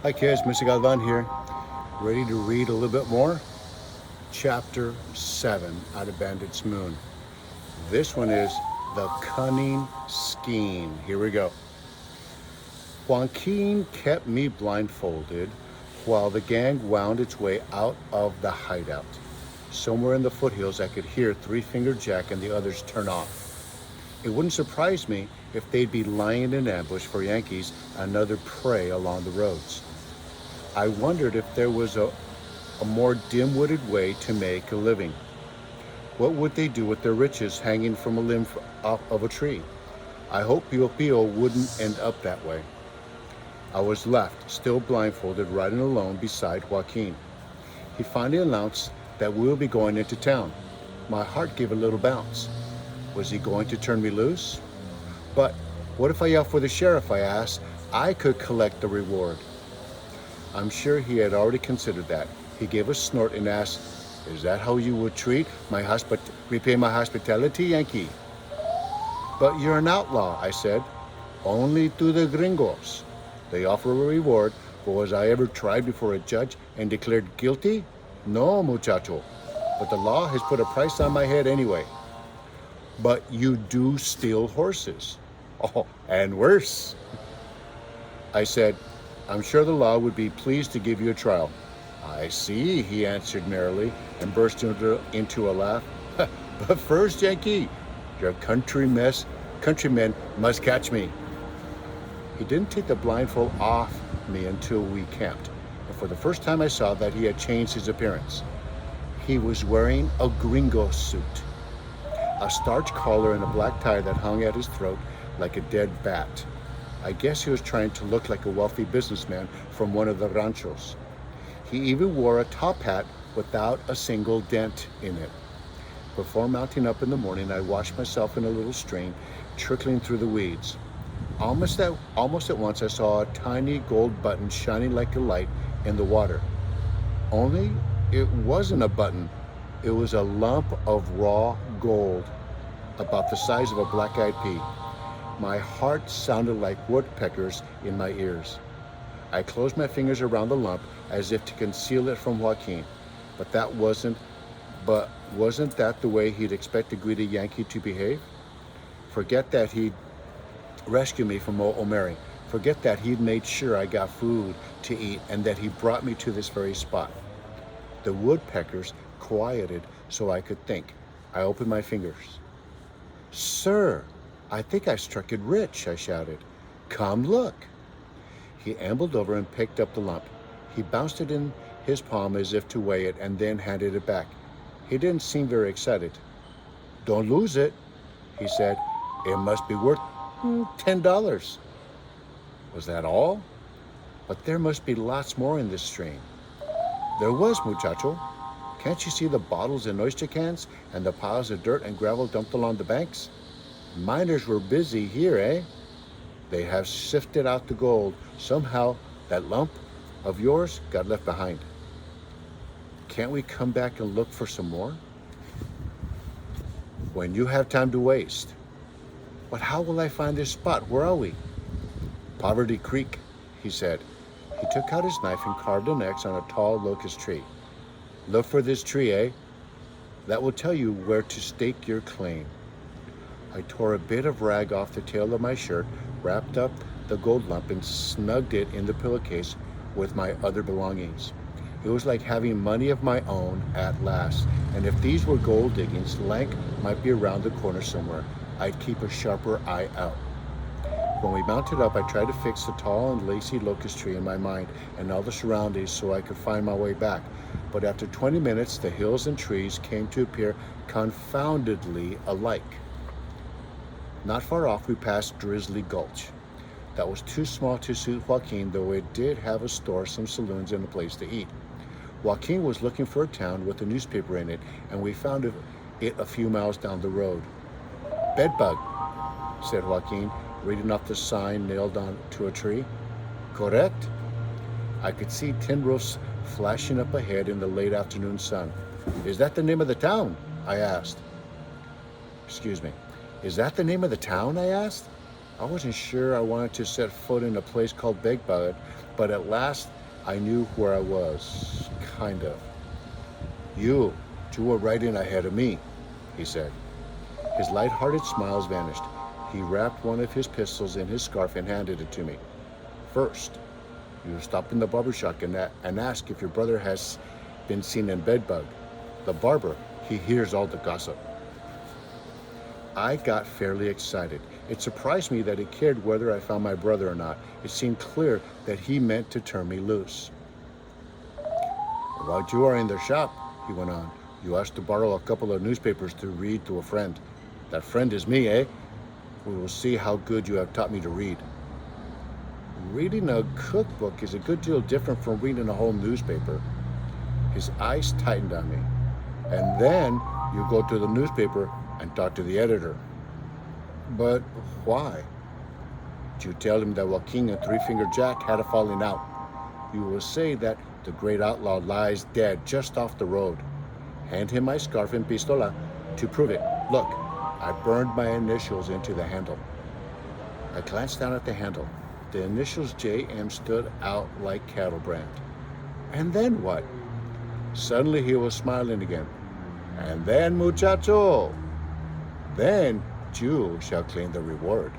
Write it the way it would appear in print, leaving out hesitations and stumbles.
Hi kids, Mr. Galvan here. Ready to read a little bit more? Chapter 7 out of Bandit's Moon. This one is The Cunning Scheme. Here we go. YANKEE kept me blindfolded while the gang wound its way out of the hideout. Somewhere in the foothills I could hear Three Finger Jack and the others turn off. It wouldn't surprise me if they'd be lying in ambush for Yankees, another prey along the roads. I wondered if there was a more dim-witted way to make a living. What would they do with their riches hanging from a limb of a tree? I hope Pio Pio wouldn't end up that way. I was left, still blindfolded, riding alone beside YANKEE. He finally announced that we'll be going into town. My heart gave a little bounce. Was he going to turn me loose? But what if I yell for the sheriff, I asked. I could collect the reward. I'm sure he had already considered that. He gave a snort and asked, "Is that how you would repay my hospitality, Yankee?" "But you're an outlaw," I said. "Only to the gringos. They offer a reward, but was I ever tried before a judge and declared guilty? No, muchacho. But the law has put a price on my head anyway." "But you do steal horses." "Oh, and worse." I said, "I'm sure the law would be pleased to give you a trial." "I see," he answered merrily and burst into a laugh. "But first, Yankee, your countrymen must catch me." He didn't take the blindfold off me until we camped, and for the first time I saw that he had changed his appearance. He was wearing a gringo suit, a starch collar and a black tie that hung at his throat like a dead bat. I guess he was trying to look like a wealthy businessman from one of the ranchos. He even wore a top hat without a single dent in it. Before mounting up in the morning, I washed myself in a little stream, trickling through the weeds. Almost at once, I saw a tiny gold button shining like a light in the water. Only it wasn't a button. It was a lump of raw gold, about the size of a black-eyed pea. My heart sounded like woodpeckers in my ears. I closed my fingers around the lump as if to conceal it from YANKEE. But wasn't that the way he'd expect a greedy Yankee to behave? Forget that he'd rescue me from O'Mary. Forget that he'd made sure I got food to eat and that he brought me to this very spot. The woodpeckers quieted so I could think. I opened my fingers. "Sir, I think I struck it rich," I shouted. "Come look." He ambled over and picked up the lump. He bounced it in his palm as if to weigh it and then handed it back. He didn't seem very excited. "Don't lose it," he said. "It must be worth $10. Was that all? But there must be lots more in this stream. There was, muchacho. Can't you see the bottles and oyster cans and the piles of dirt and gravel dumped along the banks? Miners were busy here, eh? They have sifted out the gold. Somehow that lump of yours got left behind. Can't we come back and look for some more? When you have time to waste." "But how will I find this spot? Where are we?" "Poverty Creek," he said. He took out his knife and carved an X on a tall locust tree. "Look for this tree, eh? That will tell you where to stake your claim." I tore a bit of rag off the tail of my shirt, wrapped up the gold lump, and snugged it in the pillowcase with my other belongings. It was like having money of my own at last, and if these were gold diggings, Lank might be around the corner somewhere. I'd keep a sharper eye out. When we mounted up, I tried to fix the tall and lacy locust tree in my mind and all the surroundings so I could find my way back. But after 20 minutes, the hills and trees came to appear confoundedly alike. Not far off, we passed Drizzly Gulch. That was too small to suit YANKEE, though it did have a store, some saloons, and a place to eat. YANKEE was looking for a town with a newspaper in it, and we found it a few miles down the road. "Bedbug," said YANKEE, reading off the sign nailed onto a tree. "Correct?" I could see tin roofs flashing up ahead in the late afternoon sun. "Is that the name of the town?" I asked. "Is that the name of the town?" I asked. I wasn't sure I wanted to set foot in a place called BEDBUG, but at last I knew where I was, kind of. You were right in ahead of me, he said. His light-hearted smiles vanished. He wrapped one of his pistols in his scarf and handed it to me. First, you stop in the barber shop and ask if your brother has been seen in BEDBUG. The barber, he hears all the gossip. I got fairly excited. It surprised me that he cared whether I found my brother or not. It seemed clear that he meant to turn me loose. While you are in their shop, he went on, you asked to borrow a couple of newspapers to read to a friend. That friend is me, eh? We will see how good you have taught me to read. Reading a cookbook is a good deal different from reading a whole newspaper. His eyes tightened on me. And then you go to the newspaper and talk to the editor. But why? You tell him that YANKEE and Three Finger Jack had a falling out. You will say that the great outlaw lies dead just off the road. Hand him my scarf and pistola to prove it. Look, I burned my initials into the handle. I glanced down at the handle. The initials JM stood out like cattle brand. And then what? Suddenly he was smiling again. And then, muchacho, then you shall claim the reward.